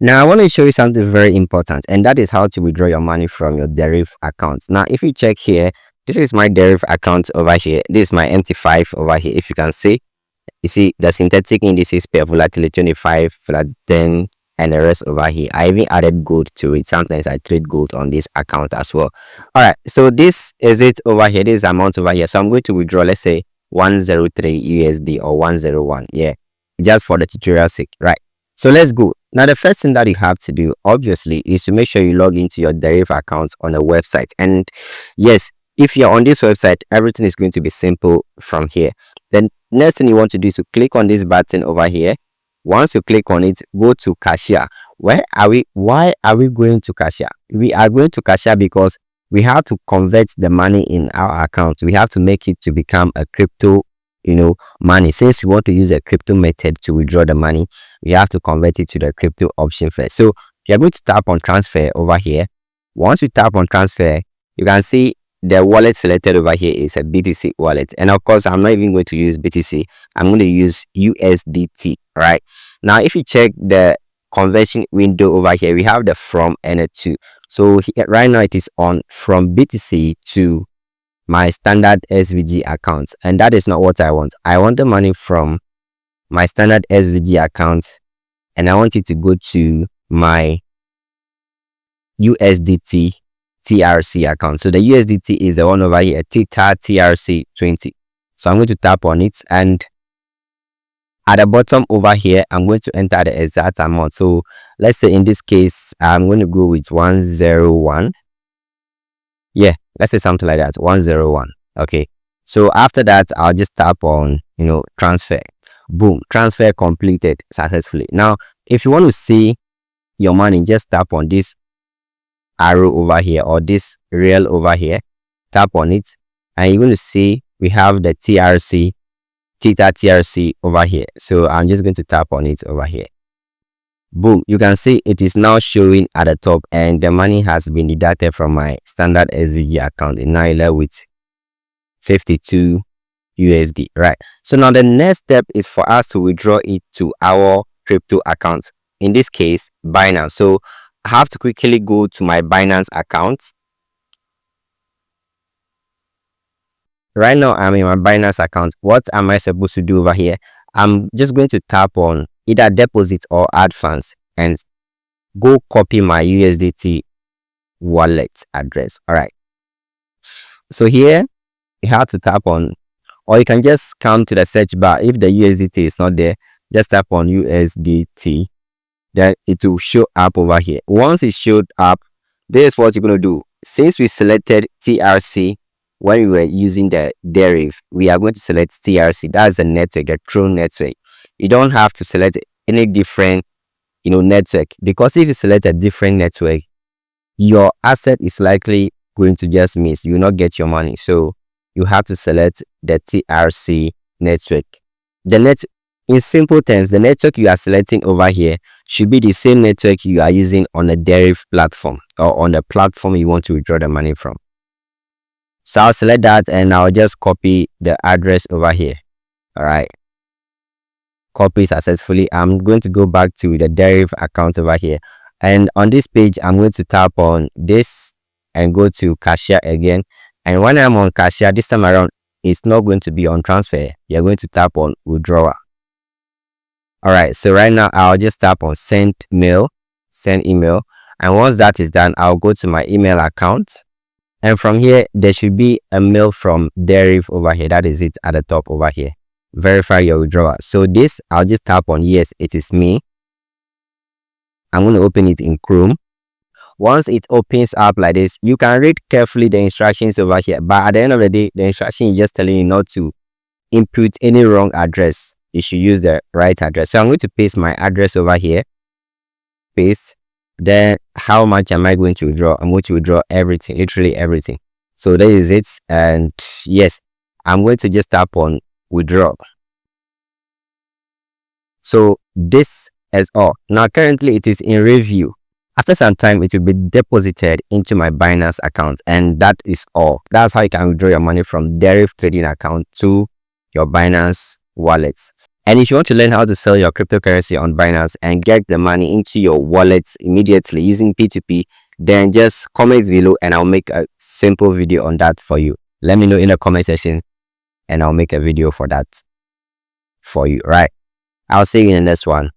Now I want to show you something very important, and that is how to withdraw your money from your Deriv account. Now if you check here, this is my Deriv account over here. This is my MT5 over here. If you can see, you see the synthetic indices per volatility 25, flat 10, and the rest over here. I even added gold to it. Sometimes I trade gold on this account as well. All right, so this is it over here. This amount over here. So I'm going to withdraw, let's say 103 USD or 101. Yeah, just for the tutorial sake, right? So let's go. Now the first thing that you have to do obviously is to make sure you log into your Deriv account on the website. And yes, if you're on this website, everything is going to be simple from here. Then next thing you want to do is to click on this button over here. Once you click on it, go to cashier. Why are we going to cashier? We are going to cashier because we have to convert the money in our account. We have to make it to become a crypto, money. Since we want to use a crypto method to withdraw the money, we have to convert it to the crypto option first. So you're going to tap on transfer over here. Once you tap on transfer, you can see the wallet selected over here is a BTC wallet. And of course, I'm not even going to use BTC. I'm going to use USDT, right? Now, if you check the conversion window over here, we have the from and a to. So here, right now it is on from BTC to my standard SVG account. And that is not what I want. I want the money from my standard SVG account and I want it to go to my USDT TRC account. So the USDT is the one over here, Theta TRC 20. So I'm going to tap on it, and at the bottom over here, I'm going to enter the exact amount. So let's say in this case, I'm going to go with 101. Yeah, let's say something like that, 101. Okay. So after that, I'll just tap on, transfer. Boom, transfer completed successfully. Now, if you want to see your money, just tap on this arrow over here or this rail over here, tap on it, and you're going to see we have the TRC, Theta TRC over here. So I'm just going to tap on it over here. Boom, you can see it is now showing at the top, and the money has been deducted from my standard SVG account in Naira with 52 USD, right? So now the next step is for us to withdraw it to our crypto account, in this case Binance. So I have to quickly go to my Binance account. Right now I'm in my Binance account. What am I supposed to do over here? I'm just going to tap on either deposit or add funds and go copy my USDT wallet address. All right, so here you have to tap on, or you can just come to the search bar. If the USDT is not there, just tap on USDT, then it will show up over here. Once it showed up, this is what you're going to do. Since we selected TRC when we were using the Deriv, we are going to select TRC. That's the network, the true network. You don't have to select any different network, because if you select a different network, your asset is likely going to just miss. You will not get your money. So you have to select the TRC network. In simple terms, the network you are selecting over here should be the same network you are using on the Deriv platform or on the platform you want to withdraw the money from. So I'll select that and I'll just copy the address over here. All right, copy successfully. I'm going to go back to the Deriv account over here, and on this page I'm going to tap on this and go to cashier again. And when I'm on cashier this time around, it's not going to be on transfer. You're going to tap on withdrawal. All right, so right now I'll just tap on send email, and once that is done, I'll go to my email account, and from here there should be a mail from Deriv over here. That is it at the top over here. Verify your withdrawal. So this, I'll just tap on yes, it is me. I'm going to open it in Chrome. Once it opens up like this, you can read carefully the instructions over here, but at the end of the day, the instruction is just telling you not to input any wrong address. You should use the right address. So I'm going to paste my address over here. Paste. Then how much am I going to withdraw? I'm going to withdraw everything, literally everything. So that is it. And yes, I'm going to just tap on withdraw. So this is all. Now currently it is in review. After some time, it will be deposited into my Binance account, and that is all. That's how you can withdraw your money from Deriv trading account to your Binance wallets. And if you want to learn how to sell your cryptocurrency on Binance and get the money into your wallets immediately using P2P, then just comment below and I'll make a simple video on that for you. Let me know in the comment section and I'll make a video for that for you, right? I'll see you in the next one.